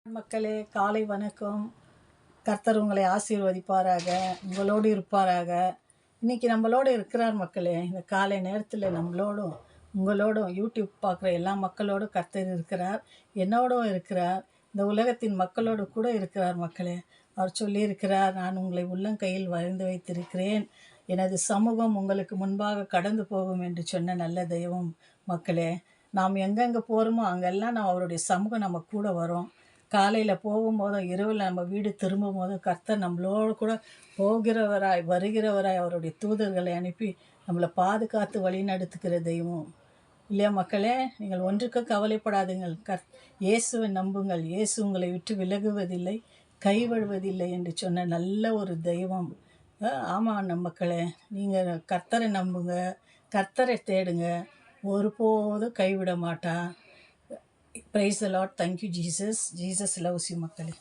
மக்களே, காலை வணக்கம். கர்த்தர் உங்களை ஆசீர்வதிப்பாராக, உங்களோடு இருப்பாராக. இன்னைக்கு நம்மளோடு இருக்கிறார் மக்களே. இந்த காலை நேரத்தில் நம்மளோடும் உங்களோடும் யூடியூப் பார்க்குற எல்லா மக்களோடும் கர்த்தர் இருக்கிறார், என்னோடும் இருக்கிறார், இந்த உலகத்தின் மக்களோடு கூட இருக்கிறார் மக்களே. அவர் சொல்லியிருக்கிறார், நான் உங்களை உள்ளங்கையில் வரைந்து வைத்திருக்கிறேன், எனது சமூகம் உங்களுக்கு முன்பாக கடந்து போகும் என்று சொன்ன நல்ல தெய்வம் மக்களே. நாம் எங்கெங்கே போகிறோமோ அங்கெல்லாம் அவருடைய சமூகம் நம்ம கூட வரும். காலையில் போகும்போதும் இரவில் நம்ம வீடு திரும்பும் போதும் கர்த்தர் நம்மளோடு கூட போகிறவராய் வருகிறவராய் அவருடைய தூதர்களை அனுப்பி நம்மளை பாதுகாத்து வழி நடத்துகிற தெய்வம் இல்லையா மக்களே. நீங்கள் ஒன்றுக்கும் கவலைப்படாதீங்கள், இயேசுவை நம்புங்கள், இயேசு உங்களை விட்டு விலகுவதில்லை, கைவிடுவதில்லை என்று சொன்ன நல்ல ஒரு தெய்வம். ஆமாம் நம்ம மக்களே, நீங்கள் கர்த்தரை நம்புங்க, கர்த்தரை தேடுங்க, ஒருபோதும் கைவிட மாட்டான். Praise the Lord. Thank you, Jesus. Jesus loves you, மக்களே.